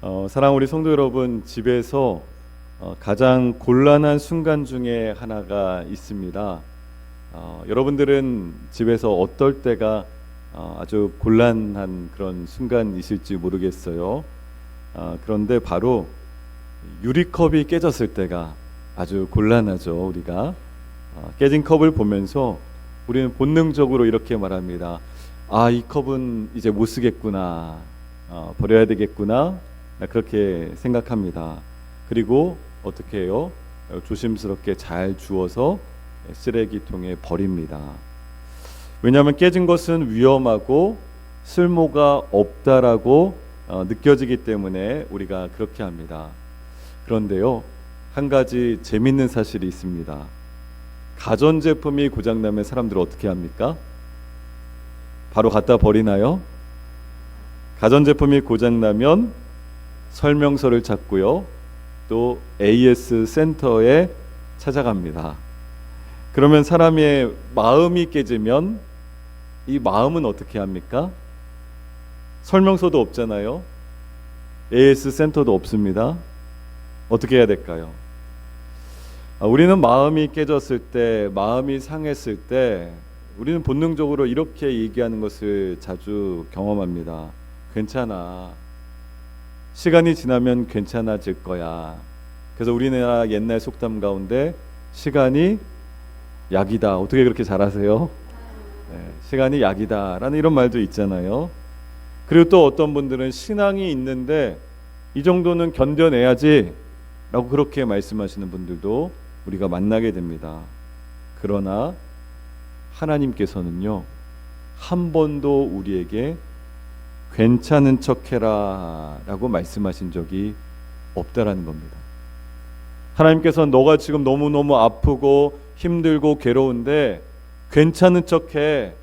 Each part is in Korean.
사랑하는 우리 성도 여러분, 집에서 가장 곤란한 순간 중에 하나가 있습니다. 여러분들은 집에서 어떨 때가 아주 곤란한 그런 순간이실지 모르겠어요. 그런데 바로 유리컵이 깨졌을 때가 아주 곤란하죠. 우리가 깨진 컵을 보면서 우리는 본능적으로 이렇게 말합니다. 이 컵은 이제 못 쓰겠구나, 버려야 되겠구나, 그렇게 생각합니다. 그리고 어떻게 해요? 조심스럽게 잘 주워서 쓰레기통에 버립니다. 왜냐하면 깨진 것은 위험하고 쓸모가 없다라고 느껴지기 때문에 우리가 그렇게 합니다. 그런데요, 한 가지 재밌는 사실이 있습니다. 가전제품이 고장나면 사람들은 어떻게 합니까? 바로 갖다 버리나요? 가전제품이 고장나면 설명서를 찾고요, 또 AS 센터에 찾아갑니다. 그러면 사람의 마음이 깨지면 이 마음은 어떻게 합니까? 설명서도 없잖아요. AS 센터도 없습니다. 어떻게 해야 될까요? 우리는 마음이 깨졌을 때, 마음이 상했을 때 우리는 본능적으로 이렇게 얘기하는 것을 자주 경험합니다. 괜찮아. 시간이 지나면 괜찮아질 거야. 그래서 우리나라 옛날 속담 가운데 시간이 약이다. 어떻게 그렇게 잘하세요? 네, 시간이 약이다 라는 이런 말도 있잖아요. 그리고 또 어떤 분들은 신앙이 있는데 이 정도는 견뎌내야지 라고 그렇게 말씀하시는 분들도 우리가 만나게 됩니다. 그러나 하나님께서는요, 한 번도 우리에게 괜찮은 척해라 라고 말씀하신 적이 없다라는 겁니다. 하나님께서는 너가 지금 너무너무 아프고 힘들고 괴로운데 괜찮은 척해,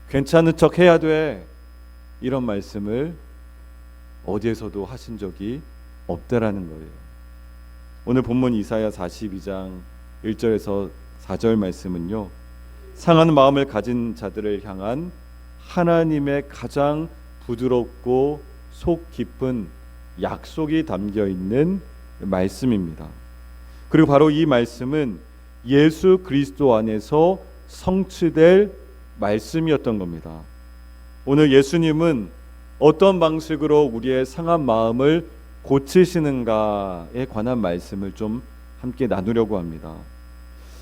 괜찮은 척 해야 돼, 이런 말씀을 어디에서도 하신 적이 없다라는 거예요. 오늘 본문 이사야 42장 1절에서 4절 말씀은요, 상한 마음을 가진 자들을 향한 하나님의 가장 부드럽고 속 깊은 약속이 담겨 있는 말씀입니다. 그리고 바로 이 말씀은 예수 그리스도 안에서 성취될 말씀이었던 겁니다. 오늘 예수님은 어떤 방식으로 우리의 상한 마음을 고치시는가에 관한 말씀을 좀 함께 나누려고 합니다.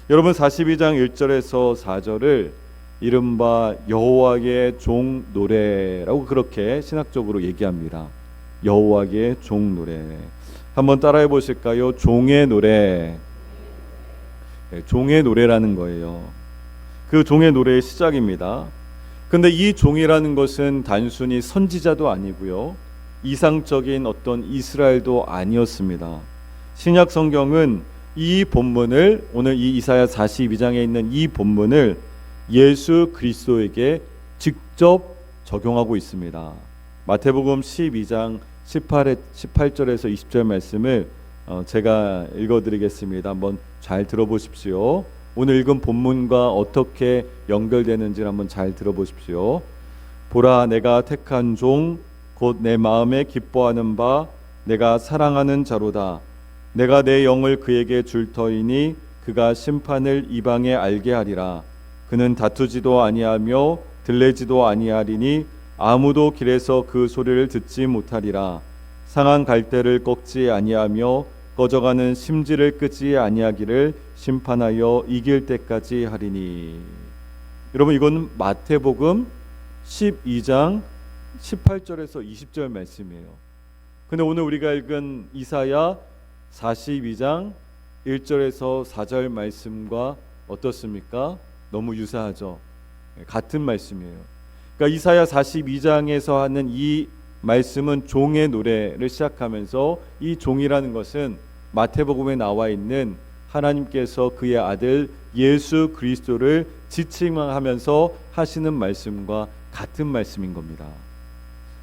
여러분, 42장 1절에서 4절을 이른바 여호와의 종 노래라고 그렇게 신학적으로 얘기합니다. 여호와의 종 노래. 한번 따라해 보실까요? 종의 노래. 네, 종의 노래라는 거예요. 그 종의 노래의 시작입니다. 근데 이 종이라는 것은 단순히 선지자도 아니고요, 이상적인 어떤 이스라엘도 아니었습니다. 신약 성경은 이 본문을, 오늘 이 이사야 42장에 있는 이 본문을 예수 그리스도에게 직접 적용하고 있습니다. 마태복음 12장 18절에서 20절 말씀을 제가 읽어드리겠습니다. 한번 잘 들어보십시오. 오늘 읽은 본문과 어떻게 연결되는지를 한번 잘 들어보십시오. 보라, 내가 택한 종 곧 내 마음에 기뻐하는 바 내가 사랑하는 자로다. 내가 내 영을 그에게 줄 터이니 그가 심판을 이방에 알게 하리라. 그는 다투지도 아니하며 들레지도 아니하리니 아무도 길에서 그 소리를 듣지 못하리라. 상한 갈대를 꺾지 아니하며 꺼져가는 심지를 끄지 아니하기를 심판하여 이길 때까지 하리니. 여러분, 이건 마태복음 12장 18절에서 20절 말씀이에요. 근데 오늘 우리가 읽은 이사야 42장 1절에서 4절 말씀과 어떻습니까? 너무 유사하죠. 같은 말씀이에요. 그러니까 이사야 42장에서 하는 이 말씀은 종의 노래를 시작하면서 이 종이라는 것은 마태복음에 나와 있는 하나님께서 그의 아들 예수 그리스도를 지칭하면서 하시는 말씀과 같은 말씀인 겁니다.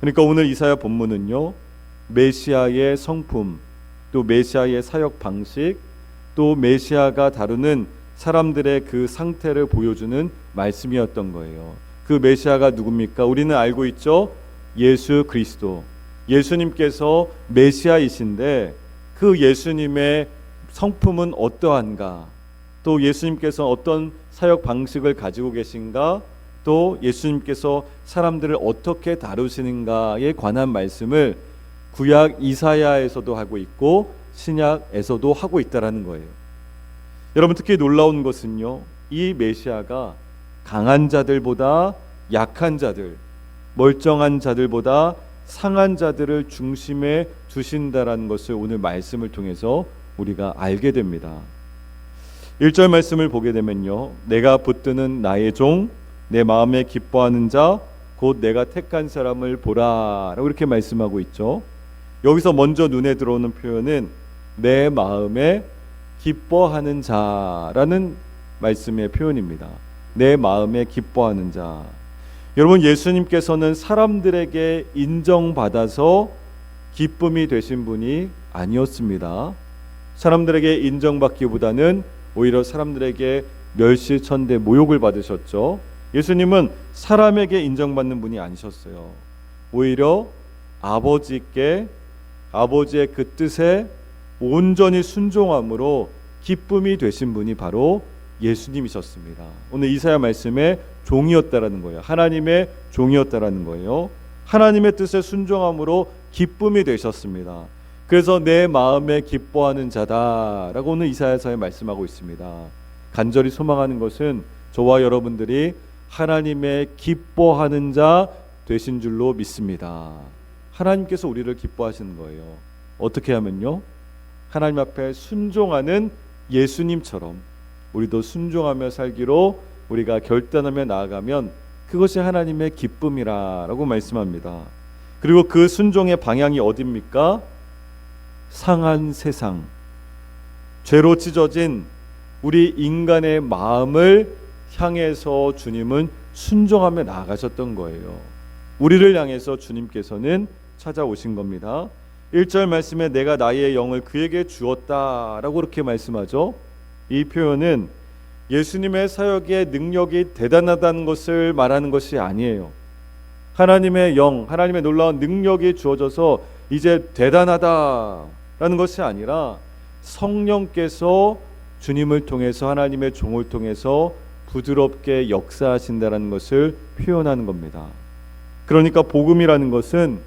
그러니까 오늘 이사야 본문은요, 메시아의 성품, 또 메시아의 사역 방식, 또 메시아가 다루는 사람들의 그 상태를 보여주는 말씀이었던 거예요. 그 메시아가 누굽니까? 우리는 알고 있죠. 예수 그리스도. 예수님께서 메시아이신데 그 예수님의 성품은 어떠한가, 또 예수님께서 어떤 사역 방식을 가지고 계신가, 또 예수님께서 사람들을 어떻게 다루시는가에 관한 말씀을 구약 이사야에서도 하고 있고 신약에서도 하고 있다라는 거예요. 여러분, 특히 놀라운 것은요, 이 메시아가 강한 자들보다 약한 자들, 멀쩡한 자들보다 상한 자들을 중심에 두신다라는 것을 오늘 말씀을 통해서 우리가 알게 됩니다. 1절 말씀을 보게 되면요, 내가 붙드는 나의 종, 내 마음에 기뻐하는 자, 곧 내가 택한 사람을 보라 라고 이렇게 말씀하고 있죠. 여기서 먼저 눈에 들어오는 표현은 내 마음에 기뻐하는 자라는 말씀의 표현입니다. 내 마음에 기뻐하는 자. 여러분, 예수님께서는 사람들에게 인정받아서 기쁨이 되신 분이 아니었습니다. 사람들에게 인정받기보다는 오히려 사람들에게 멸시천대 모욕을 받으셨죠. 예수님은 사람에게 인정받는 분이 아니셨어요. 오히려 아버지의 그 뜻에 온전히 순종함으로 기쁨이 되신 분이 바로 예수님이셨습니다. 오늘 이사야 말씀에 종이었다라는 거예요. 하나님의 종이었다라는 거예요. 하나님의 뜻에 순종함으로 기쁨이 되셨습니다. 그래서 내 마음에 기뻐하는 자다라고 오늘 이사야서에 말씀하고 있습니다. 간절히 소망하는 것은 저와 여러분들이 하나님의 기뻐하는 자 되신 줄로 믿습니다. 하나님께서 우리를 기뻐하시는 거예요. 어떻게 하면요, 하나님 앞에 순종하는 예수님처럼 우리도 순종하며 살기로 우리가 결단하며 나아가면 그것이 하나님의 기쁨이라고 말씀합니다. 그리고 그 순종의 방향이 어디입니까? 상한 세상, 죄로 찢어진 우리 인간의 마음을 향해서 주님은 순종하며 나아가셨던 거예요. 우리를 향해서 주님께서는 찾아오신 겁니다. 1절 말씀에 내가 나의 영을 그에게 주었다라고 그렇게 말씀하죠. 이 표현은 예수님의 사역의 능력이 대단하다는 것을 말하는 것이 아니에요. 하나님의 영, 하나님의 놀라운 능력이 주어져서 이제 대단하다라는 것이 아니라 성령께서 주님을 통해서, 하나님의 종을 통해서 부드럽게 역사하신다는 것을 표현하는 겁니다. 그러니까 복음이라는 것은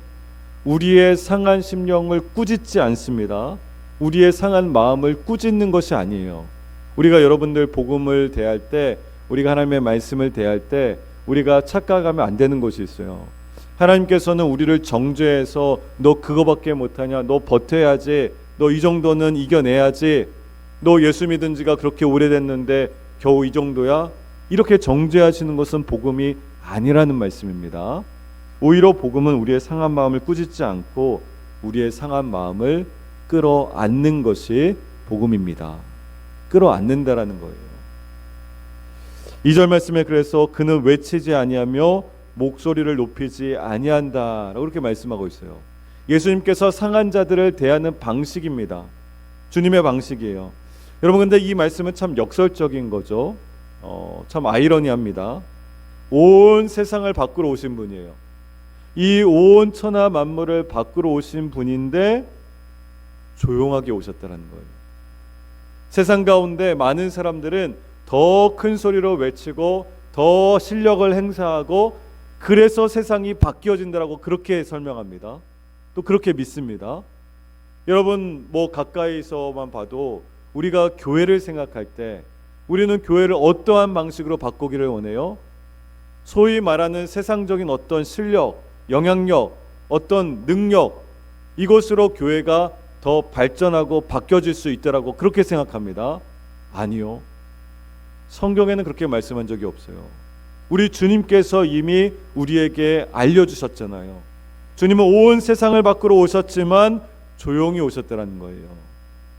우리의 상한 심령을 꾸짖지 않습니다. 우리의 상한 마음을 꾸짖는 것이 아니에요. 우리가 여러분들 복음을 대할 때, 우리가 하나님의 말씀을 대할 때 우리가 착각하면 안 되는 것이 있어요. 하나님께서는 우리를 정죄해서 너 그거밖에 못하냐, 너 버텨야지, 너 이 정도는 이겨내야지, 너 예수 믿은 지가 그렇게 오래됐는데 겨우 이 정도야, 이렇게 정죄하시는 것은 복음이 아니라는 말씀입니다. 오히려 복음은 우리의 상한 마음을 꾸짖지 않고 우리의 상한 마음을 끌어안는 것이 복음입니다. 끌어안는다라는 거예요. 2절 말씀에 그래서 그는 외치지 아니하며 목소리를 높이지 아니한다라고 그렇게 말씀하고 있어요. 예수님께서 상한 자들을 대하는 방식입니다. 주님의 방식이에요. 여러분, 근데 이 말씀은 참 역설적인 거죠. 참 아이러니합니다. 온 세상을 바꾸러 오신 분이에요. 이 온 천하 만물을 바꾸러 오신 분인데 조용하게 오셨다는 거예요. 세상 가운데 많은 사람들은 더 큰 소리로 외치고 더 실력을 행사하고 그래서 세상이 바뀌어진다라고 그렇게 설명합니다. 또 그렇게 믿습니다. 여러분, 뭐 가까이서만 봐도 우리가 교회를 생각할 때 우리는 교회를 어떠한 방식으로 바꾸기를 원해요? 소위 말하는 세상적인 어떤 실력, 영향력, 어떤 능력, 이것으로 교회가 더 발전하고 바뀌어질 수 있다라고 그렇게 생각합니다. 아니요. 성경에는 그렇게 말씀한 적이 없어요. 우리 주님께서 이미 우리에게 알려주셨잖아요. 주님은 온 세상을 바꾸러 오셨지만 조용히 오셨다는 거예요.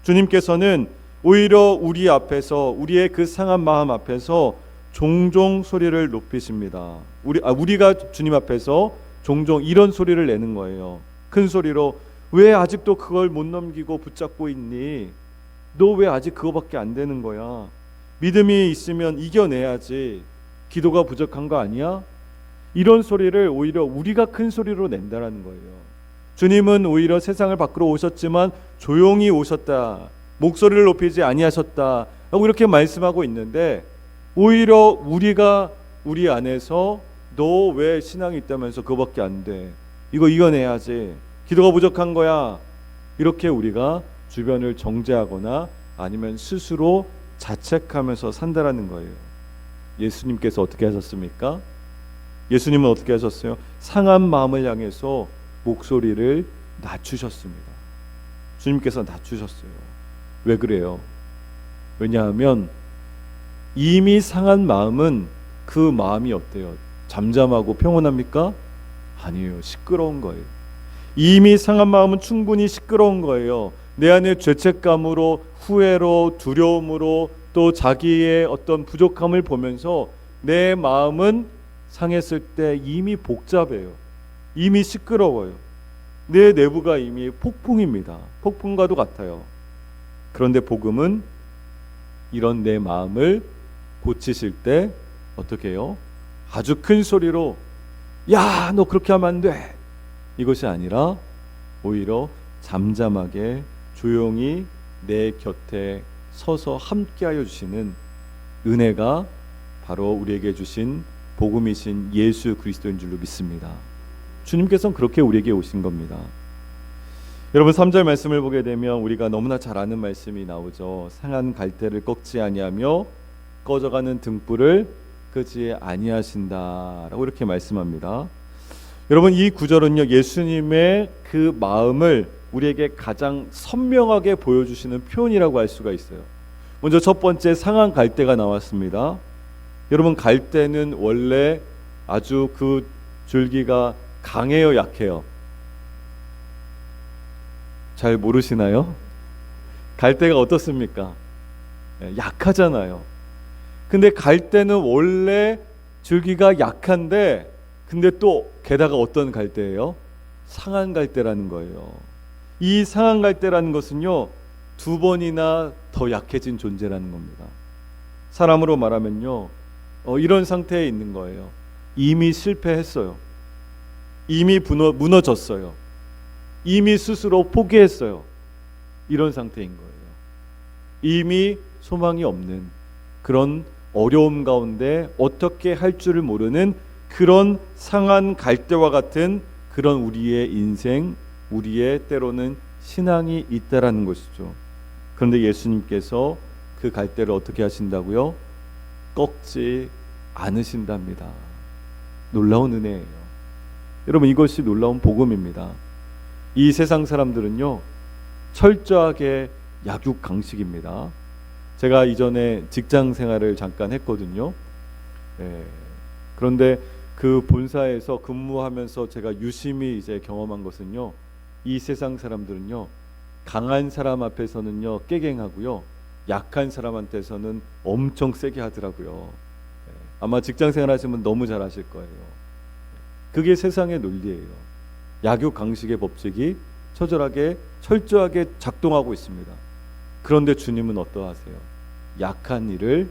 주님께서는 오히려 우리 앞에서, 우리의 그 상한 마음 앞에서 종종 소리를 높이십니다. 우리가 주님 앞에서 종종 이런 소리를 내는 거예요. 큰 소리로 왜 아직도 그걸 못 넘기고 붙잡고 있니? 너 왜 아직 그거밖에 안 되는 거야? 믿음이 있으면 이겨내야지. 기도가 부족한 거 아니야? 이런 소리를 오히려 우리가 큰 소리로 낸다라는 거예요. 주님은 오히려 세상을 밖으로 오셨지만 조용히 오셨다. 목소리를 높이지 아니하셨다. 라고 이렇게 말씀하고 있는데, 오히려 우리가 우리 안에서 너 왜 신앙이 있다면서 그거밖에 안 돼. 이거 이겨내야지. 기도가 부족한 거야. 이렇게 우리가 주변을 정죄하거나 아니면 스스로 자책하면서 산다라는 거예요. 예수님께서 어떻게 하셨습니까? 예수님은 어떻게 하셨어요? 상한 마음을 향해서 목소리를 낮추셨습니다. 주님께서 낮추셨어요. 왜 그래요? 왜냐하면 이미 상한 마음은 그 마음이 어때요? 잠잠하고 평온합니까? 아니에요. 시끄러운 거예요. 이미 상한 마음은 충분히 시끄러운 거예요. 내 안에 죄책감으로, 후회로, 두려움으로, 또 자기의 어떤 부족함을 보면서 내 마음은 상했을 때 이미 복잡해요. 이미 시끄러워요. 내 내부가 이미 폭풍입니다. 폭풍과도 같아요. 그런데 복음은 이런 내 마음을 고치실 때 어떻게 해요? 아주 큰 소리로 야, 너 그렇게 하면 안 돼. 이것이 아니라 오히려 잠잠하게 조용히 내 곁에 서서 함께하여 주시는 은혜가 바로 우리에게 주신 복음이신 예수 그리스도인 줄로 믿습니다. 주님께서는 그렇게 우리에게 오신 겁니다. 여러분 3절 말씀을 보게 되면 우리가 너무나 잘 아는 말씀이 나오죠. 상한 갈대를 꺾지 아니하며 꺼져가는 등불을 끄지 아니하신다라고 이렇게 말씀합니다. 여러분 이 구절은요, 예수님의 그 마음을 우리에게 가장 선명하게 보여주시는 표현이라고 할 수가 있어요. 먼저 첫 번째 상한 갈대가 나왔습니다. 여러분 갈대는 원래 아주 그 줄기가 강해요, 약해요? 잘 모르시나요? 갈대가 어떻습니까? 약하잖아요. 근데 갈대는 원래 줄기가 약한데, 근데 또 게다가 어떤 갈대예요? 상한 갈대라는 거예요. 이 상한 갈대라는 것은요, 두 번이나 더 약해진 존재라는 겁니다. 사람으로 말하면요, 이런 상태에 있는 거예요. 이미 실패했어요. 이미 무너졌어요. 이미 스스로 포기했어요. 이런 상태인 거예요. 이미 소망이 없는 그런 어려움 가운데 어떻게 할 줄을 모르는 그런 상한 갈대와 같은 그런 우리의 인생, 우리의 때로는 신앙이 있다라는 것이죠. 그런데 예수님께서 그 갈대를 어떻게 하신다고요? 꺾지 않으신답니다. 놀라운 은혜예요. 여러분 이것이 놀라운 복음입니다. 이 세상 사람들은요, 철저하게 약육강식입니다. 제가 이전에 직장 생활을 잠깐 했거든요. 그런데 그 본사에서 근무하면서 제가 유심히 이제 경험한 것은요, 이 세상 사람들은요, 강한 사람 앞에서는요 깨갱하고요, 약한 사람한테서는 엄청 세게 하더라고요. 아마 직장 생활 하시면 너무 잘 아실 거예요. 그게 세상의 논리예요. 약육강식의 법칙이 처절하게 철저하게 작동하고 있습니다. 그런데 주님은 어떠하세요? 약한 이를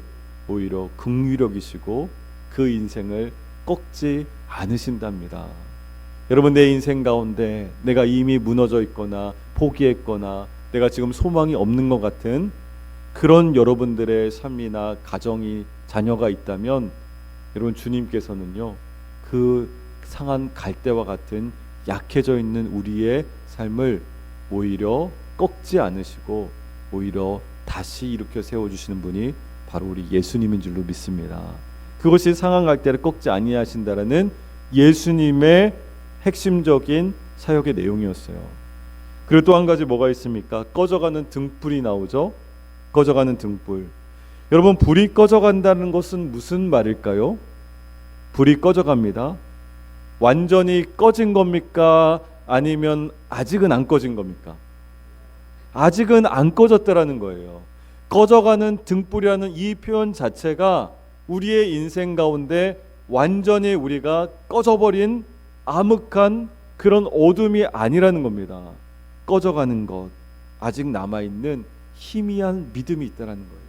오히려 긍휼히 여기시고 그 인생을 꺾지 않으신답니다. 여러분 내 인생 가운데 내가 이미 무너져 있거나 포기했거나 내가 지금 소망이 없는 것 같은 그런 여러분들의 삶이나 가정이 자녀가 있다면 여러분 주님께서는요, 그 상한 갈대와 같은 약해져 있는 우리의 삶을 오히려 꺾지 않으시고 오히려 다시 일으켜 세워주시는 분이 바로 우리 예수님인 줄로 믿습니다. 그것이 상한 갈대를 꺾지 아니하신다라는 예수님의 핵심적인 사역의 내용이었어요. 그리고 또 한 가지 뭐가 있습니까? 꺼져가는 등불이 나오죠. 꺼져가는 등불. 여러분 불이 꺼져간다는 것은 무슨 말일까요? 불이 꺼져갑니다. 완전히 꺼진 겁니까? 아니면 아직은 안 꺼진 겁니까? 아직은 안 꺼졌다라는 거예요. 꺼져가는 등불이라는 이 표현 자체가 우리의 인생 가운데 완전히 우리가 꺼져버린 암흑한 그런 어둠이 아니라는 겁니다. 꺼져가는 것, 아직 남아있는 희미한 믿음이 있다는 거예요.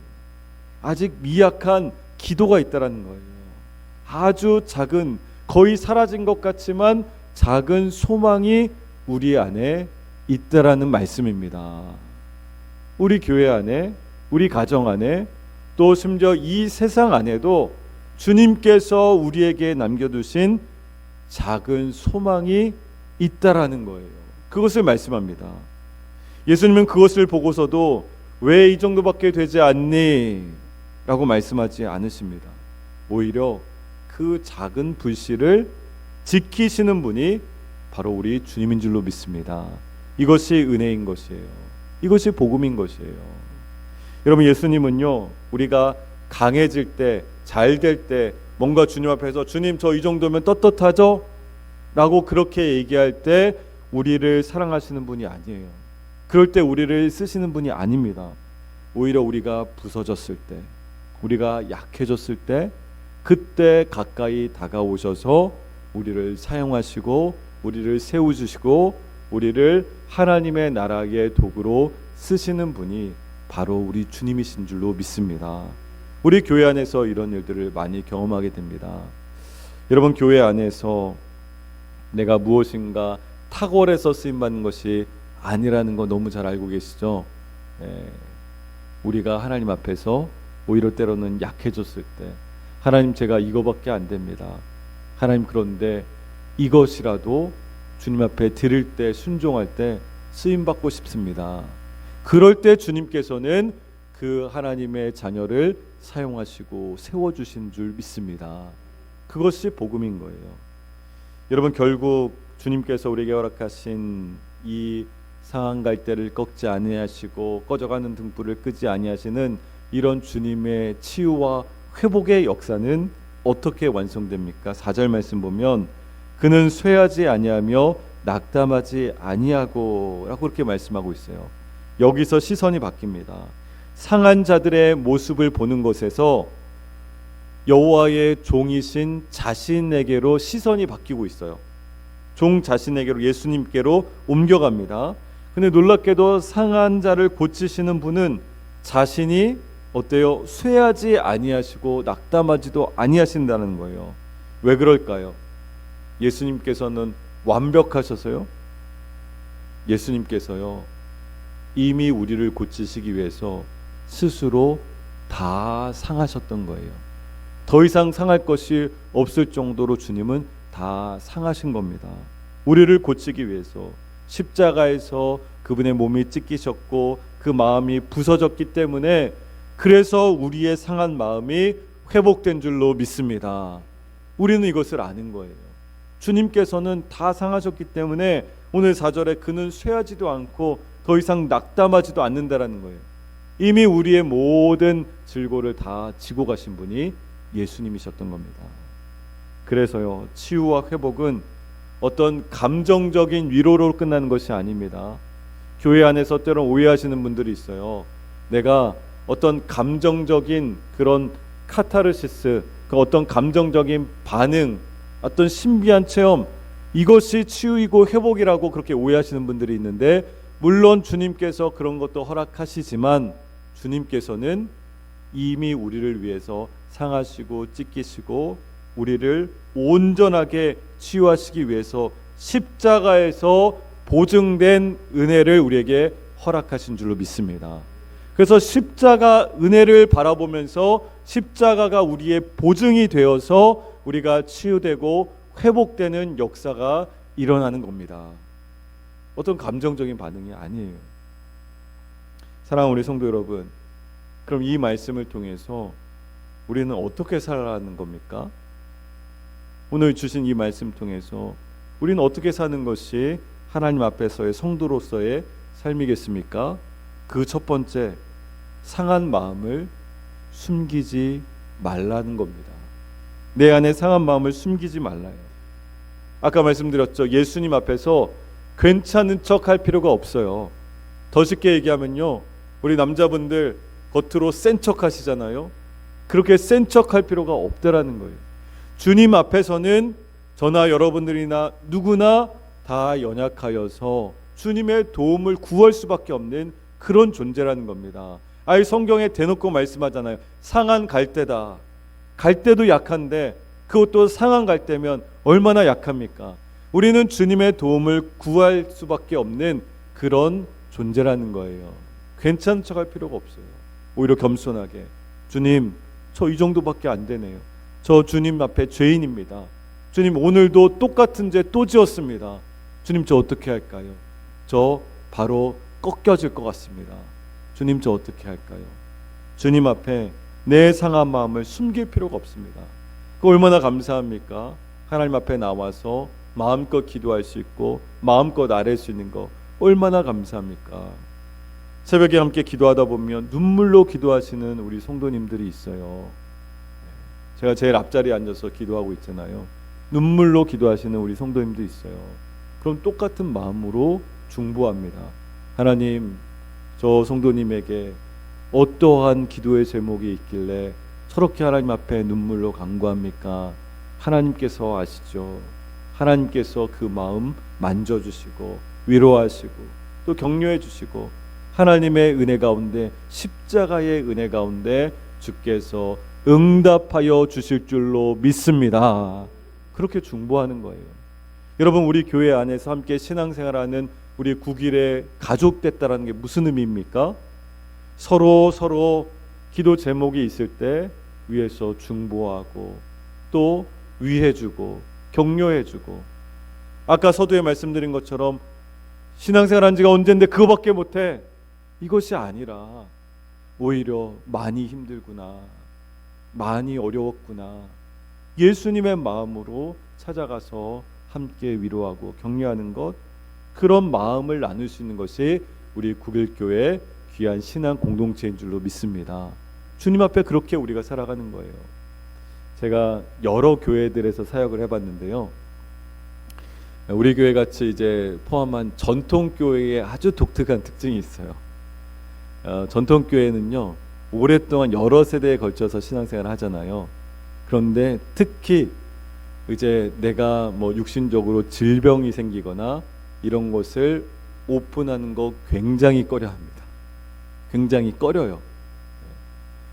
아직 미약한 기도가 있다는 거예요. 아주 작은, 거의 사라진 것 같지만 작은 소망이 우리 안에 있다라는 말씀입니다. 우리 교회 안에, 우리 가정 안에, 또 심지어 이 세상 안에도 주님께서 우리에게 남겨두신 작은 소망이 있다라는 거예요. 그것을 말씀합니다. 예수님은 그것을 보고서도 왜 이 정도밖에 되지 않니? 라고 말씀하지 않으십니다. 오히려 그 작은 불씨를 지키시는 분이 바로 우리 주님인 줄로 믿습니다. 이것이 은혜인 것이에요. 이것이 복음인 것이에요. 여러분, 예수님은요, 우리가 강해질 때, 잘 될 때, 뭔가 주님 앞에서 주님 저 이 정도면 떳떳하죠? 라고 그렇게 얘기할 때 우리를 사랑하시는 분이 아니에요. 그럴 때 우리를 쓰시는 분이 아닙니다. 오히려 우리가 부서졌을 때, 우리가 약해졌을 때, 그때 가까이 다가오셔서 우리를 사용하시고 우리를 세워주시고 우리를 하나님의 나라의 도구로 쓰시는 분이 바로 우리 주님이신 줄로 믿습니다. 우리 교회 안에서 이런 일들을 많이 경험하게 됩니다. 여러분, 교회 안에서 내가 무엇인가 탁월해서 쓰임받는 것이 아니라는 거 너무 잘 알고 계시죠? 우리가 하나님 앞에서 오히려 때로는 약해졌을 때 하나님, 제가 이거밖에 안 됩니다. 하나님, 그런데 이것이라도 주님 앞에 드릴 때, 순종할 때 쓰임받고 싶습니다. 그럴 때 주님께서는 그 하나님의 자녀를 사용하시고 세워주신 줄 믿습니다. 그것이 복음인 거예요. 여러분, 결국 주님께서 우리에게 허락하신 이 상한 갈대를 꺾지 아니하시고 꺼져가는 등불을 끄지 아니하시는 이런 주님의 치유와 회복의 역사는 어떻게 완성됩니까? 4절 말씀 보면 그는 쇠하지 아니하며 낙담하지 아니하고 라고 그렇게 말씀하고 있어요. 여기서 시선이 바뀝니다. 상한 자들의 모습을 보는 것에서 여호와의 종이신 자신에게로 시선이 바뀌고 있어요. 종 자신에게로, 예수님께로 옮겨갑니다. 근데 놀랍게도 상한 자를 고치시는 분은 자신이 어때요? 쇠하지 아니하시고 낙담하지도 아니하신다는 거예요. 왜 그럴까요? 예수님께서는 완벽하셔서요? 예수님께서요, 이미 우리를 고치시기 위해서 스스로 다 상하셨던 거예요. 더 이상 상할 것이 없을 정도로 주님은 다 상하신 겁니다. 우리를 고치기 위해서 십자가에서 그분의 몸이 찢기셨고 그 마음이 부서졌기 때문에, 그래서 우리의 상한 마음이 회복된 줄로 믿습니다. 우리는 이것을 아는 거예요. 주님께서는 다 상하셨기 때문에 오늘 4절에 그는 쇠하지도 않고 더 이상 낙담하지도 않는다라는 거예요. 이미 우리의 모든 질고를 다 지고 가신 분이 예수님이셨던 겁니다. 그래서요, 치유와 회복은 어떤 감정적인 위로로 끝나는 것이 아닙니다. 교회 안에서 때론 오해하시는 분들이 있어요. 내가 어떤 감정적인 그런 카타르시스, 그 어떤 감정적인 반응, 어떤 신비한 체험, 이것이 치유이고 회복이라고 그렇게 오해하시는 분들이 있는데, 물론 주님께서 그런 것도 허락하시지만 주님께서는 이미 우리를 위해서 상하시고 찢기시고 우리를 온전하게 치유하시기 위해서 십자가에서 보증된 은혜를 우리에게 허락하신 줄로 믿습니다. 그래서 십자가 은혜를 바라보면서 십자가가 우리의 보증이 되어서 우리가 치유되고 회복되는 역사가 일어나는 겁니다. 어떤 감정적인 반응이 아니에요. 사랑하는 우리 성도 여러분, 그럼 이 말씀을 통해서 우리는 어떻게 살아가는 겁니까? 오늘 주신 이 말씀 통해서 우리는 어떻게 사는 것이 하나님 앞에서의 성도로서의 삶이겠습니까? 그 첫 번째, 상한 마음을 숨기지 말라는 겁니다. 내 안에 상한 마음을 숨기지 말라요. 아까 말씀드렸죠. 예수님 앞에서 괜찮은 척 할 필요가 없어요. 더 쉽게 얘기하면요, 우리 남자분들 겉으로 센 척 하시잖아요. 그렇게 센 척 할 필요가 없다라는 거예요. 주님 앞에서는 저나 여러분들이나 누구나 다 연약하여서 주님의 도움을 구할 수밖에 없는 그런 존재라는 겁니다. 아예 성경에 대놓고 말씀하잖아요. 상한 갈대다. 갈대도 약한데 그것도 상한 갈대면 얼마나 약합니까? 우리는 주님의 도움을 구할 수밖에 없는 그런 존재라는 거예요. 괜찮은 척할 필요가 없어요. 오히려 겸손하게, 주님, 저 이 정도밖에 안 되네요. 저 주님 앞에 죄인입니다. 주님, 오늘도 똑같은 죄 또 지었습니다. 주님, 저 어떻게 할까요? 저 바로 꺾여질 것 같습니다. 주님, 저 어떻게 할까요? 주님 앞에 내 상한 마음을 숨길 필요가 없습니다. 그 얼마나 감사합니까? 하나님 앞에 나와서 마음껏 기도할 수 있고 마음껏 아뢰 수 있는 거 얼마나 감사합니까? 새벽에 함께 기도하다 보면 눈물로 기도하시는 우리 성도님들이 있어요. 제가 제일 앞자리에 앉아서 기도하고 있잖아요. 눈물로 기도하시는 우리 성도님도 있어요. 그럼 똑같은 마음으로 중보합니다. 하나님, 저 성도님에게 어떠한 기도의 제목이 있길래 저렇게 하나님 앞에 눈물로 간구합니까? 하나님께서 아시죠. 하나님께서 그 마음 만져주시고 위로하시고 또 격려해 주시고 하나님의 은혜 가운데, 십자가의 은혜 가운데 주께서 응답하여 주실 줄로 믿습니다. 그렇게 중보하는 거예요. 여러분, 우리 교회 안에서 함께 신앙생활하는 우리 9일의 가족 됐다라는 게 무슨 의미입니까? 서로 기도 제목이 있을 때 위에서 중보하고 또 위해주고 격려해주고, 아까 서두에 말씀드린 것처럼 신앙생활한 지가 언젠데 그거밖에 못해, 이것이 아니라 오히려 많이 힘들구나, 많이 어려웠구나, 예수님의 마음으로 찾아가서 함께 위로하고 격려하는 것, 그런 마음을 나눌 수 있는 것이 우리 9일교회 귀한 신앙 공동체인 줄로 믿습니다. 주님 앞에 그렇게 우리가 살아가는 거예요. 제가 여러 교회들에서 사역을 해봤는데요, 우리 교회 같이 이제 포함한 전통교회의 아주 독특한 특징이 있어요. 전통교회는요, 오랫동안 여러 세대에 걸쳐서 신앙생활을 하잖아요. 그런데 특히 이제 내가 뭐 육신적으로 질병이 생기거나 이런 것을 오픈하는 거 굉장히 꺼려합니다. 굉장히 꺼려요.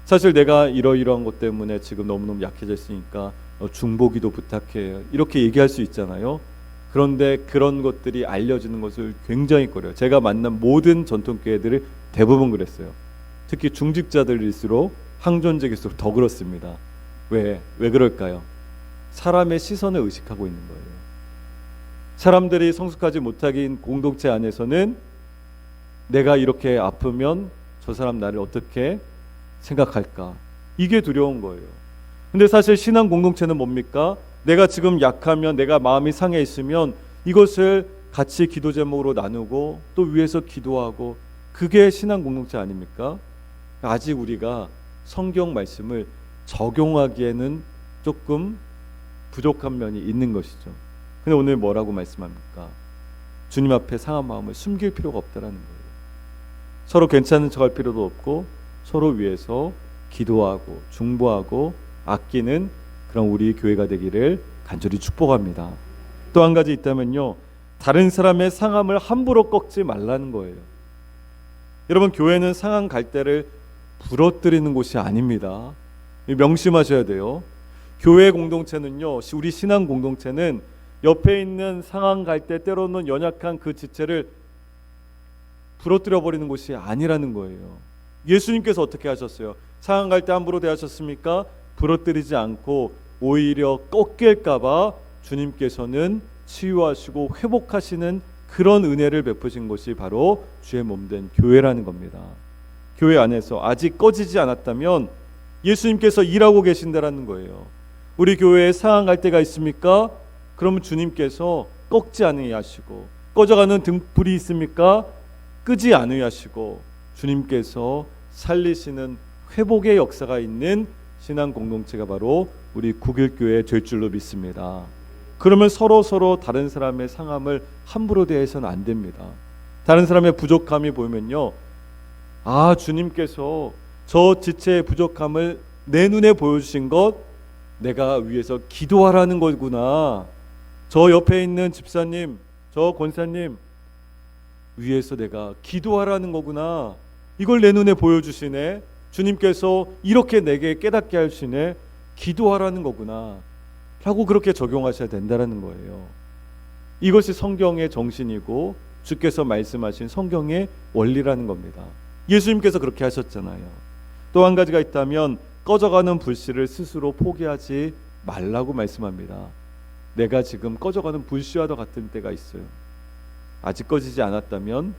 사실 내가 이러이러한 것 때문에 지금 너무너무 약해져 있으니까 중보기도 부탁해, 이렇게 얘기할 수 있잖아요. 그런데 그런 것들이 알려지는 것을 굉장히 꺼려요. 제가 만난 모든 전통교회들을 대부분 그랬어요. 특히 중직자들일수록, 항존직일수록 더 그렇습니다. 왜 그럴까요? 사람의 시선을 의식하고 있는 거예요. 사람들이 성숙하지 못하긴 공동체 안에서는 내가 이렇게 아프면 저 사람 나를 어떻게 생각할까, 이게 두려운 거예요. 근데 사실 신앙 공동체는 뭡니까? 내가 지금 약하면, 내가 마음이 상해 있으면 이것을 같이 기도 제목으로 나누고 또 위에서 기도하고, 그게 신앙 공동체 아닙니까? 아직 우리가 성경 말씀을 적용하기에는 조금 부족한 면이 있는 것이죠. 근데 오늘 뭐라고 말씀합니까? 주님 앞에 상한 마음을 숨길 필요가 없다라는 거예요. 서로 괜찮은 척할 필요도 없고 서로 위해서 기도하고 중보하고 아끼는 그런 우리 교회가 되기를 간절히 축복합니다. 또 한 가지 있다면요, 다른 사람의 상함을 함부로 꺾지 말라는 거예요. 여러분, 교회는 상한 갈대를 부러뜨리는 곳이 아닙니다. 명심하셔야 돼요. 교회 공동체는요, 우리 신앙 공동체는 옆에 있는 상한 갈대, 때로는 연약한 그 지체를 부러뜨려 버리는 곳이 아니라는 거예요. 예수님께서 어떻게 하셨어요? 상한 갈대 함부로 대하셨습니까? 부러뜨리지 않고 오히려 꺾일까봐 주님께서는 치유하시고 회복하시는 그런 은혜를 베푸신 것이 바로 주의 몸된 교회라는 겁니다. 교회 안에서 아직 꺼지지 않았다면 예수님께서 일하고 계신다라는 거예요. 우리 교회에 상한 갈대가 있습니까? 그러면 주님께서 꺾지 않으게 하시고, 꺼져가는 등불이 있습니까? 끄지 않으게 하시고, 주님께서 살리시는 회복의 역사가 있는 신앙 공동체가 바로 우리 9일교회 될 줄로 믿습니다. 그러면 서로 다른 사람의 상함을 함부로 대해서는 안 됩니다. 다른 사람의 부족함이 보이면요, 아, 주님께서 저 지체의 부족함을 내 눈에 보여주신 것, 내가 위해서 기도하라는 거구나. 저 옆에 있는 집사님, 저 권사님 위해서 내가 기도하라는 거구나. 이걸 내 눈에 보여주시네. 주님께서 이렇게 내게 깨닫게 하시네. 기도하라는 거구나 라고 그렇게 적용하셔야 된다는 거예요. 이것이 성경의 정신이고 주께서 말씀하신 성경의 원리라는 겁니다. 예수님께서 그렇게 하셨잖아요. 또 한 가지가 있다면 꺼져가는 불씨를 스스로 포기하지 말라고 말씀합니다. 내가 지금 꺼져가는 불씨와도 같은 때가 있어요. 아직 꺼지지 않았다면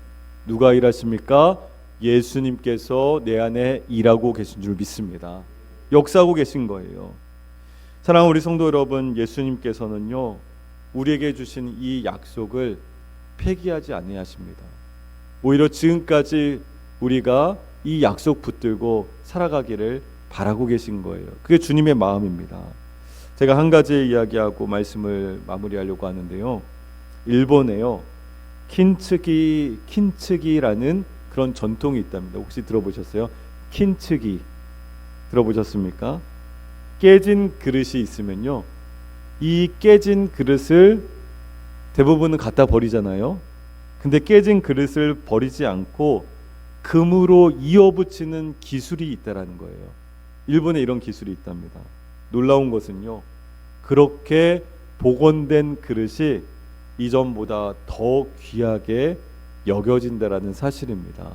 누가 일하십니까? 예수님께서 내 안에 일하고 계신 줄 믿습니다. 역사하고 계신 거예요. 사랑하는 우리 성도 여러분, 예수님께서는요 우리에게 주신 이 약속을 폐기하지 아니하십니다. 오히려 지금까지 우리가 이 약속 붙들고 살아가기를 바라고 계신 거예요. 그게 주님의 마음입니다. 제가 한 가지 이야기하고 말씀을 마무리하려고 하는데요. 일본에요 킨츠기라는 그런 전통이 있답니다. 혹시 들어보셨어요? 킨츠기 들어보셨습니까? 깨진 그릇이 있으면요 이 깨진 그릇을 대부분은 갖다 버리잖아요. 근데 깨진 그릇을 버리지 않고 금으로 이어붙이는 기술이 있다라는 거예요. 일본에 이런 기술이 있답니다. 놀라운 것은요 그렇게 복원된 그릇이 이전보다 더 귀하게 여겨진다라는 사실입니다.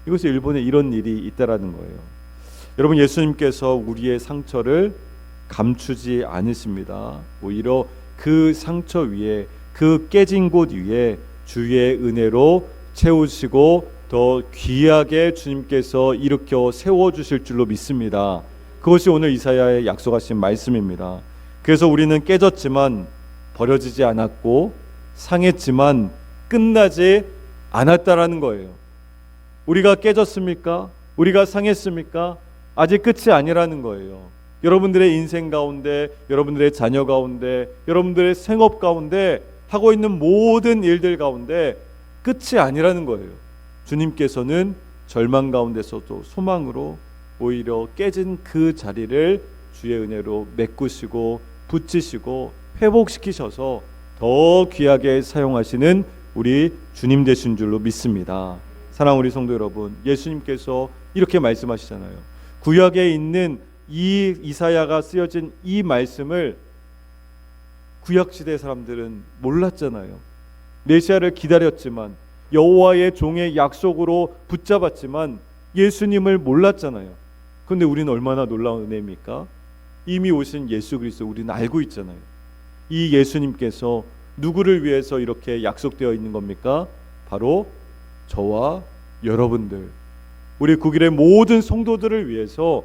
이것이 일본에 이런 일이 있다라는 거예요. 여러분, 예수님께서 우리의 상처를 감추지 않으십니다. 오히려 그 상처 위에, 그 깨진 곳 위에 주의 은혜로 채우시고 더 귀하게 주님께서 일으켜 세워주실 줄로 믿습니다. 그것이 오늘 이사야의 약속하신 말씀입니다. 그래서 우리는 깨졌지만 버려지지 않았고 상했지만 끝나지 않았다라는 거예요. 우리가 깨졌습니까? 우리가 상했습니까? 아직 끝이 아니라는 거예요. 여러분들의 인생 가운데, 여러분들의 자녀 가운데, 여러분들의 생업 가운데 하고 있는 모든 일들 가운데 끝이 아니라는 거예요. 주님께서는 절망 가운데서도 소망으로 오히려 깨진 그 자리를 주의 은혜로 메꾸시고 붙이시고 회복시키셔서 더 귀하게 사용하시는 우리 주님 되신 줄로 믿습니다. 사랑하는 우리 성도 여러분, 예수님께서 이렇게 말씀하시잖아요. 구약에 있는 이 이사야가 쓰여진 이 말씀을 구약시대 사람들은 몰랐잖아요. 메시아를 기다렸지만 여호와의 종의 약속으로 붙잡았지만 예수님을 몰랐잖아요. 그런데 우리는 얼마나 놀라운 은혜입니까? 이미 오신 예수 그리스도 우리는 알고 있잖아요. 이 예수님께서 누구를 위해서 이렇게 약속되어 있는 겁니까? 바로 저와 여러분들, 우리 국일의 모든 성도들을 위해서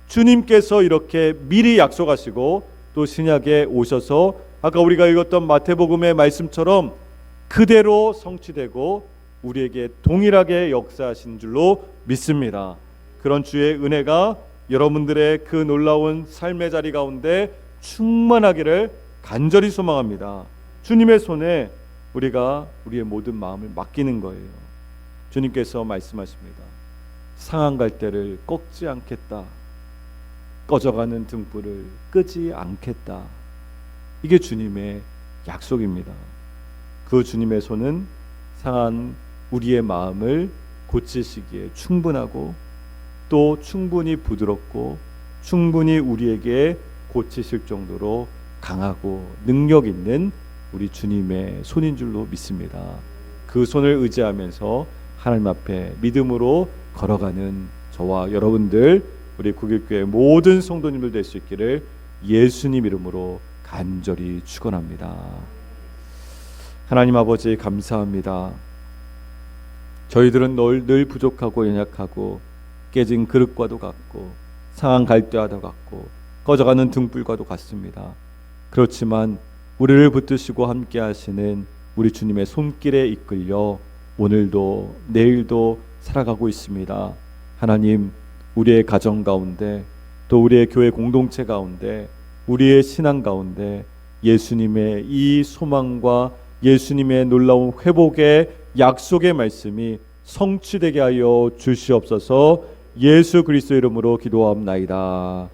주님께서 이렇게 미리 약속하시고 또 신약에 오셔서 아까 우리가 읽었던 마태복음의 말씀처럼 그대로 성취되고 우리에게 동일하게 역사하신 줄로 믿습니다. 그런 주의 은혜가 여러분들의 그 놀라운 삶의 자리 가운데 충만하기를 간절히 소망합니다. 주님의 손에 우리가 우리의 모든 마음을 맡기는 거예요. 주님께서 말씀하십니다. 상한 갈대를 꺾지 않겠다. 꺼져가는 등불을 끄지 않겠다. 이게 주님의 약속입니다. 그 주님의 손은 상한 우리의 마음을 고치시기에 충분하고 또 충분히 부드럽고 충분히 우리에게 고치실 정도로 강하고 능력 있는 우리 주님의 손인 줄로 믿습니다. 그 손을 의지하면서 하나님 앞에 믿음으로 걸어가는 저와 여러분들, 우리 국일교회 모든 성도님들 될 수 있기를 예수님 이름으로 간절히 축원합니다. 하나님 아버지 감사합니다. 저희들은 늘 부족하고 연약하고 깨진 그릇과도 같고 상한 갈대와도 같고 꺼져가는 등불과도 같습니다. 그렇지만 우리를 붙드시고 함께 하시는 우리 주님의 손길에 이끌려 오늘도 내일도 살아가고 있습니다. 하나님, 우리의 가정 가운데 또 우리의 교회 공동체 가운데 우리의 신앙 가운데 예수님의 이 소망과 예수님의 놀라운 회복의 약속의 말씀이 성취되게 하여 주시옵소서. 예수 그리스도 이름으로 기도합나이다.